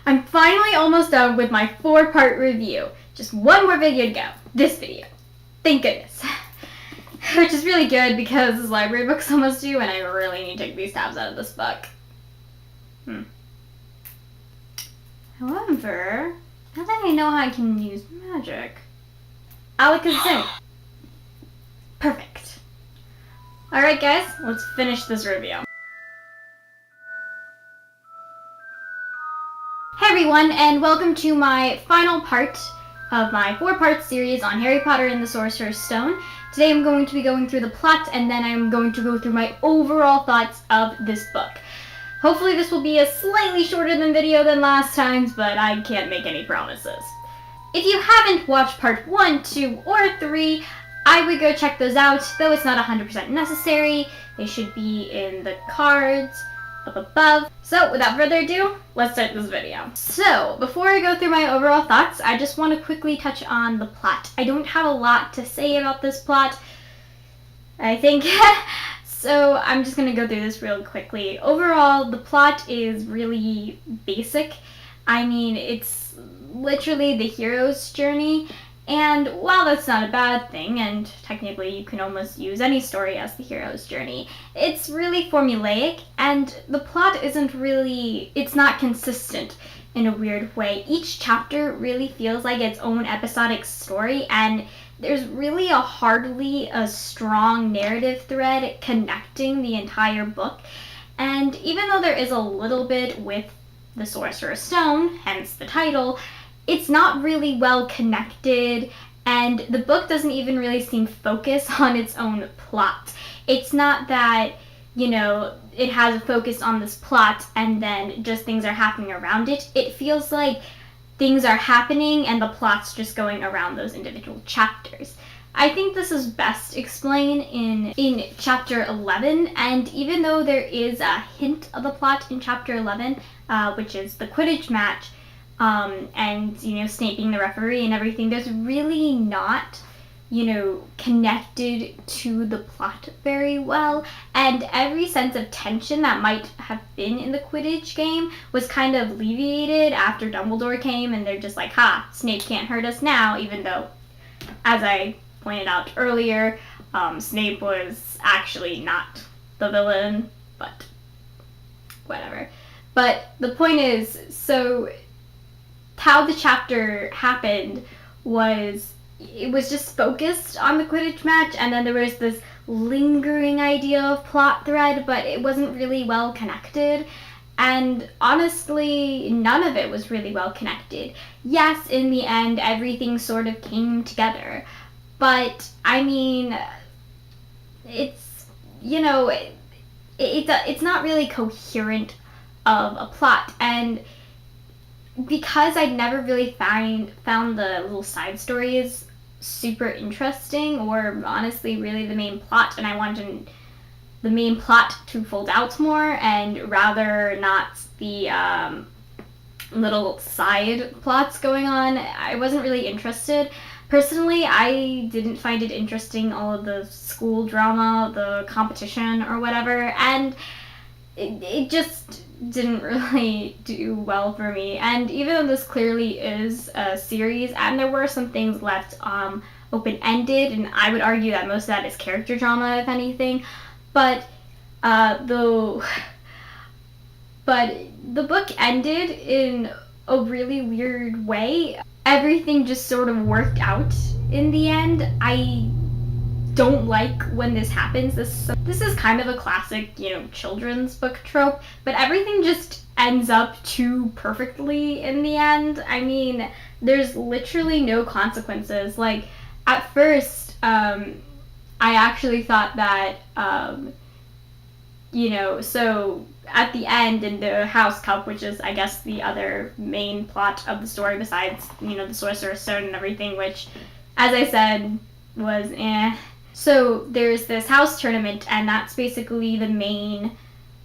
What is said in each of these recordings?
I'm finally almost done with my 4-part review. Just one more video to go. This video. Thank goodness. Which is really good because this library book's almost due and I really need to take these tabs out of this book. However, now that I know how I can use magic, Alakazam. Perfect. Alright guys, let's finish this review. Hey everyone, and welcome to my final part of my 4-part series on Harry Potter and the Sorcerer's Stone. Today I'm going to be going through the plot, and then I'm going to go through my overall thoughts of this book. Hopefully this will be a slightly shorter video than last time's, but I can't make any promises. If you haven't watched part 1, 2, or 3, I would go check those out, though it's not 100% necessary. They should be in the cards up above. So without further ado, let's start this video. So before I go through my overall thoughts, I just want to quickly touch on the plot. I don't have a lot to say about this plot, I think. So I'm just going to go through this real quickly. Overall, the plot is really basic. I mean, it's literally the hero's journey. And while that's not a bad thing, and technically you can almost use any story as the hero's journey, it's really formulaic, and the plot it's not consistent in a weird way. Each chapter really feels like its own episodic story, and there's really hardly a strong narrative thread connecting the entire book. And even though there is a little bit with the Sorcerer's Stone, hence the title, it's not really well connected, and the book doesn't even really seem focused on its own plot. It's not that, it has a focus on this plot and then just things are happening around it. It feels like things are happening and the plot's just going around those individual chapters. I think this is best explained in chapter 11, and even though there is a hint of the plot in chapter 11, which is the Quidditch match, and Snape being the referee and everything, there's really not connected to the plot very well, and every sense of tension that might have been in the Quidditch game was kind of alleviated after Dumbledore came, and they're just like, Snape can't hurt us now, even though, as I pointed out earlier, Snape was actually not the villain, but whatever. But the point is, so how the chapter happened was, it was just focused on the Quidditch match, and then there was this lingering idea of plot thread, but it wasn't really well connected. And honestly, none of it was really well connected. Yes, in the end, everything sort of came together, but I mean, it's, it's not really coherent of a plot. And because I'd never really found the little side stories super interesting, or honestly really the main plot, and I wanted the main plot to fold out more and rather not the little side plots going on, I wasn't really interested. Personally, I didn't find it interesting, all of the school drama, the competition or whatever, and it just didn't really do well for me. And even though this clearly is a series, and there were some things left open-ended, and I would argue that most of that is character drama, if anything, but the book ended in a really weird way. Everything just sort of worked out in the end. I don't like when this happens. This is kind of a classic, children's book trope, but everything just ends up too perfectly in the end. I mean, there's literally no consequences. Like, at first, I actually thought that, so at the end in the House Cup, which is, I guess, the other main plot of the story besides, the Sorcerer's Stone and everything, which, as I said, was So there's this house tournament, and that's basically the main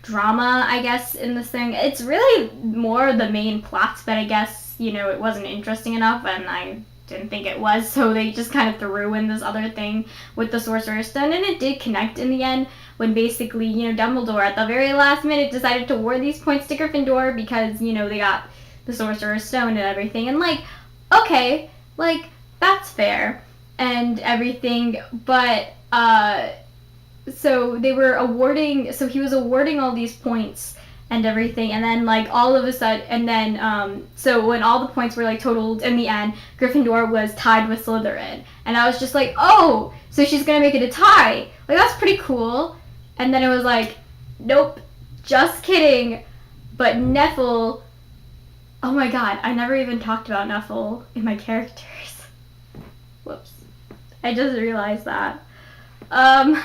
drama, I guess, in this thing. It's really more the main plot, but I guess, it wasn't interesting enough, and I didn't think it was, so they just kind of threw in this other thing with the Sorcerer's Stone, and it did connect in the end, when basically, Dumbledore at the very last minute decided to award these points to Gryffindor because, they got the Sorcerer's Stone and everything. And like, okay, like that's fair and everything, but so he was awarding all these points and everything, and then like all of a sudden, and then so when all the points were like totaled in the end, Gryffindor was tied with Slytherin, and I was just like, oh, so she's gonna make it a tie, like that's pretty cool. And then it was like, nope, just kidding. But Neville, oh my god, I never even talked about Neville in my characters. Whoops, I just realized that. And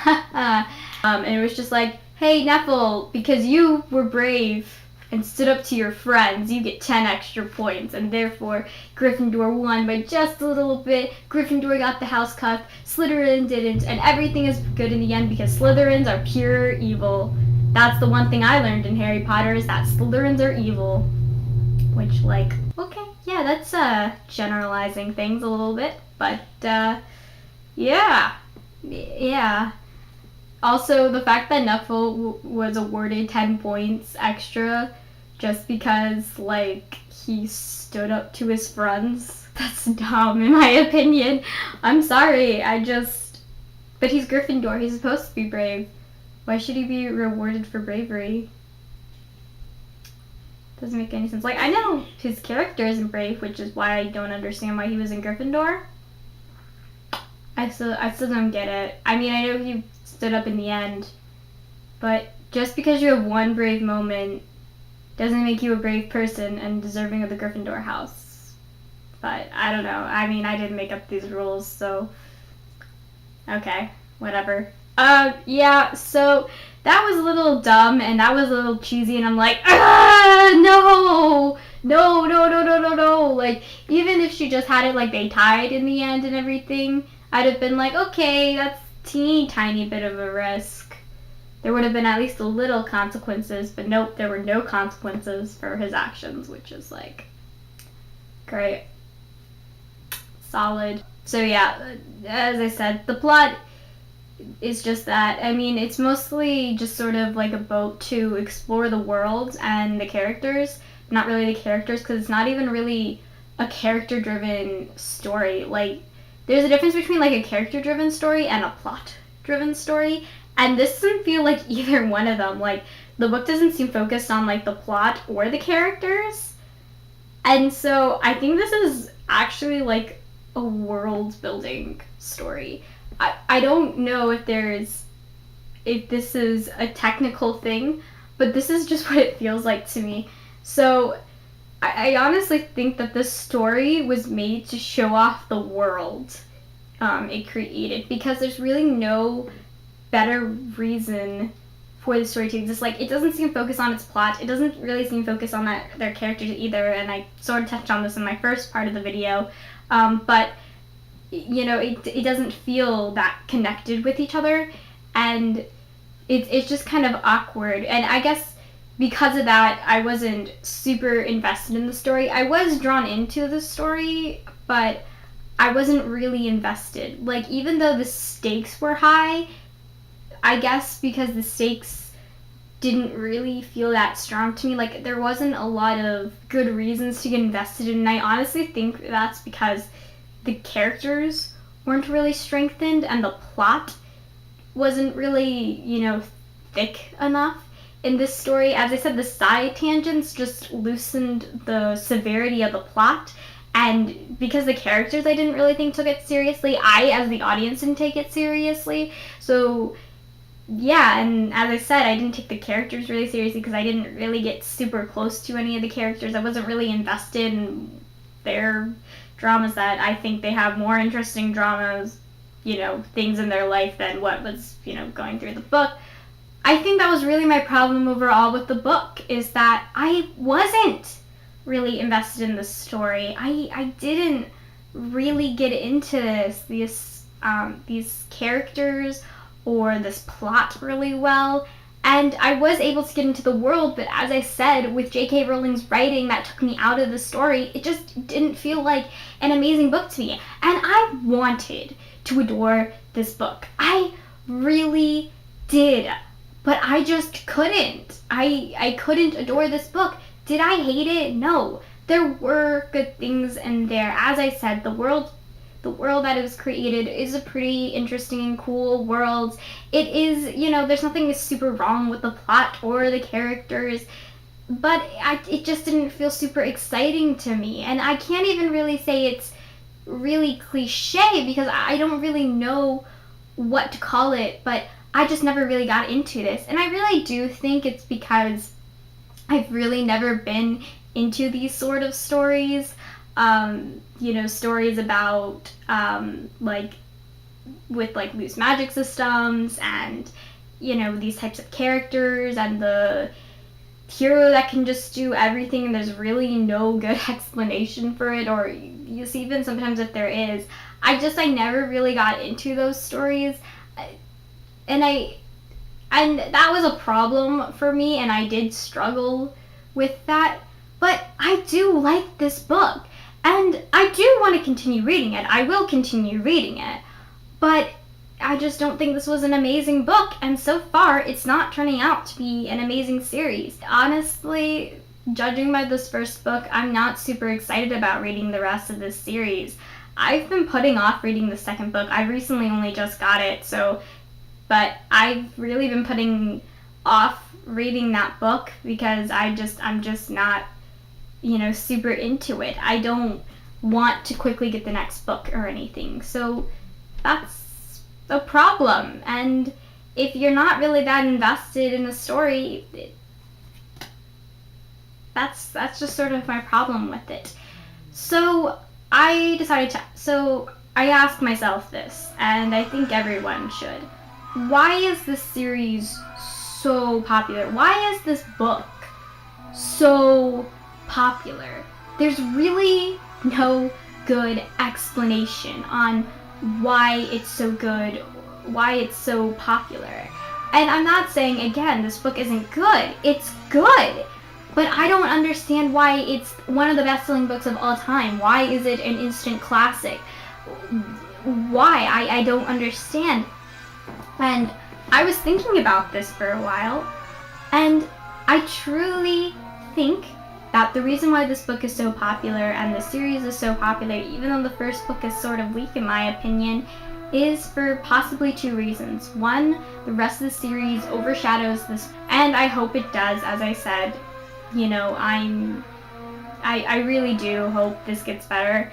it was just like, hey Neville, because you were brave and stood up to your friends, you get 10 extra points, and therefore Gryffindor won by just a little bit. Gryffindor got the house cup, Slytherin didn't, and everything is good in the end because Slytherins are pure evil. That's the one thing I learned in Harry Potter, is that Slytherins are evil. Which, like, okay, yeah, that's generalizing things a little bit, but yeah. Also, the fact that Neville was awarded 10 points extra just because, like, he stood up to his friends, that's dumb in my opinion. I'm sorry, but he's Gryffindor, he's supposed to be brave. Why should he be rewarded for bravery? Doesn't make any sense. Like, I know his character isn't brave, which is why I don't understand why he was in Gryffindor. I still don't get it. I mean, I know he stood up in the end, but just because you have one brave moment doesn't make you a brave person and deserving of the Gryffindor house. But I don't know. I mean, I didn't make up these rules, so okay, whatever. Yeah, so that was a little dumb and that was a little cheesy, and I'm like, no. Like, even if she just had it like they tied in the end and everything, I'd have been like, okay, that's teeny tiny bit of a risk. There would have been at least a little consequences, but nope, there were no consequences for his actions, which is like, great. Solid. So yeah, as I said, the plot is just that. I mean, it's mostly just sort of like a boat to explore the world and the characters. Not really the characters, because it's not even really a character-driven story. Like, there's a difference between like a character-driven story and a plot-driven story, and this doesn't feel like either one of them. Like, the book doesn't seem focused on like the plot or the characters, and so I think this is actually like a world-building story. I don't know if this is a technical thing, but this is just what it feels like to me. So I honestly think that this story was made to show off the world it created, because there's really no better reason for the story to exist. Like, it doesn't seem focused on its plot. It doesn't really seem focused on their characters either, and I sort of touched on this in my first part of the video. But, you know, it doesn't feel that connected with each other, and it's just kind of awkward. And I guess because of that, I wasn't super invested in the story. I was drawn into the story, but I wasn't really invested. Like, even though the stakes were high, I guess because the stakes didn't really feel that strong to me. Like, there wasn't a lot of good reasons to get invested in, and I honestly think that's because the characters weren't really strengthened and the plot wasn't really, you know, thick enough. In this story, as I said, the side tangents just loosened the severity of the plot, and because the characters I didn't really think took it seriously, I, as the audience, didn't take it seriously. So yeah, and as I said, I didn't take the characters really seriously because I didn't really get super close to any of the characters. I wasn't really invested in their dramas. That I think they have more interesting dramas, you know, things in their life than what was, you know, going through the book. I think that was really my problem overall with the book, is that I wasn't really invested in the story. I didn't really get into these characters or this plot really well, and I was able to get into the world, but as I said, with J.K. Rowling's writing that took me out of the story, it just didn't feel like an amazing book to me, and I wanted to adore this book. I really did. But I just couldn't. I couldn't adore this book. Did I hate it? No. there were good things in there. As I said, the world that it was created is a pretty interesting and cool world. It is, there's nothing super wrong with the plot or the characters, but it just didn't feel super exciting to me. And I can't even really say it's really cliche because I don't really know what to call it, but I just never really got into this. And I really do think it's because I've really never been into these sort of stories. Stories about with loose magic systems and these types of characters and the hero that can just do everything and there's really no good explanation for it, or you see, even sometimes if there is, I never really got into those stories, and that was a problem for me, and I did struggle with that. But I do like this book, and I do want to continue reading it. I will continue reading it, but I just don't think this was an amazing book, and so far it's not turning out to be an amazing series. Honestly, judging by this first book, I'm not super excited about reading the rest of this series. I've been putting off reading the second book. I recently only just got it, but I've really been putting off reading that book because I'm just not, super into it. I don't want to quickly get the next book or anything. So that's a problem. And if you're not really that invested in the story, that's just sort of my problem with it. So I asked myself this, and I think everyone should. Why is this series so popular? Why is this book so popular? There's really no good explanation on why it's so good, why it's so popular. And I'm not saying, again, this book isn't good. It's good. But I don't understand why it's one of the best-selling books of all time. Why is it an instant classic? Why? I don't understand. And I was thinking about this for a while, and I truly think that the reason why this book is so popular and the series is so popular, even though the first book is sort of weak in my opinion, is for possibly two reasons. One, the rest of the series overshadows this, and I hope it does. As I said, I really do hope this gets better.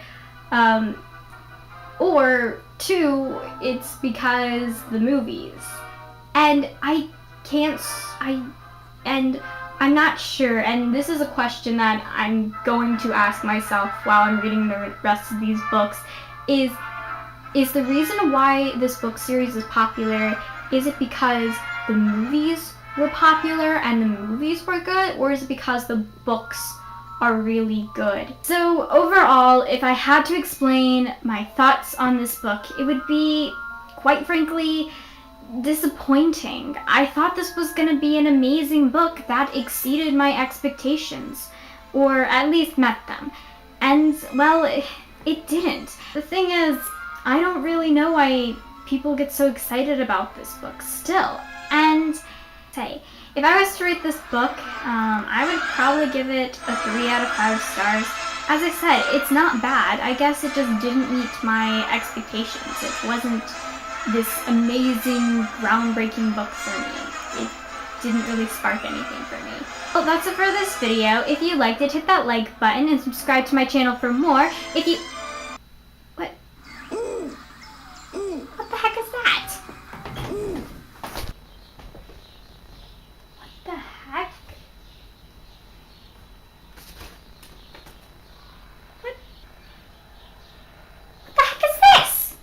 Or two, it's because the movies. And I'm not sure, and this is a question that I'm going to ask myself while I'm reading the rest of these books, is the reason why this book series is popular, is it because the movies were popular and the movies were good, or is it because the books are really good? So overall, if I had to explain my thoughts on this book, it would be, quite frankly, disappointing. I thought this was going to be an amazing book that exceeded my expectations, or at least met them. And, well, it didn't. The thing is, I don't really know why people get so excited about this book still. And if I was to rate this book, I would probably give it a 3 out of 5 stars. As I said, it's not bad. I guess it just didn't meet my expectations. It wasn't this amazing, groundbreaking book for me. It didn't really spark anything for me. Well, that's it for this video. If you liked it, hit that like button and subscribe to my channel for more. What? What the heck is that? What the heck? What the heck is this?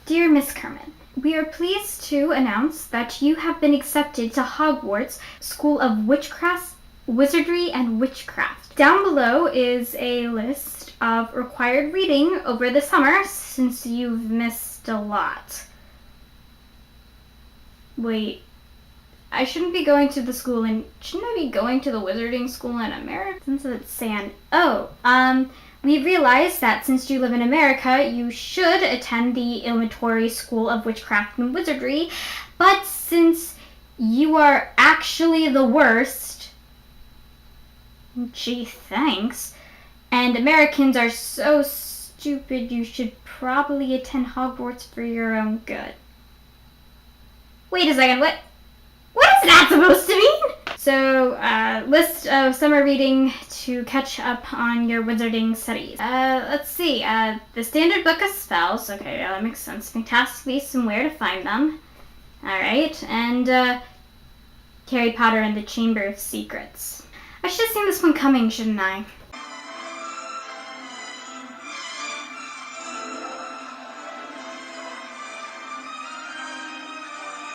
Dear Miss Kerman, we are pleased to announce that you have been accepted to Hogwarts School of Witchcraft, Wizardry, and Witchcraft. Down below is a list of required reading over the summer since you've missed a lot. Wait, I shouldn't be going to the school in... Shouldn't I be going to the wizarding school in America? Since it's sand. Oh, we realized that since you live in America, you should attend the Elementary School of Witchcraft and Wizardry. But since you are actually the worst... Gee, thanks. And Americans are so stupid, you should probably attend Hogwarts for your own good. Wait a second, what is that supposed to mean? So, list of summer reading to catch up on your wizarding studies. Let's see, the Standard Book of Spells, okay, that makes sense. Fantastic Beasts and Where to Find Them. Alright, and, Harry Potter and the Chamber of Secrets. I should have seen this one coming, shouldn't I?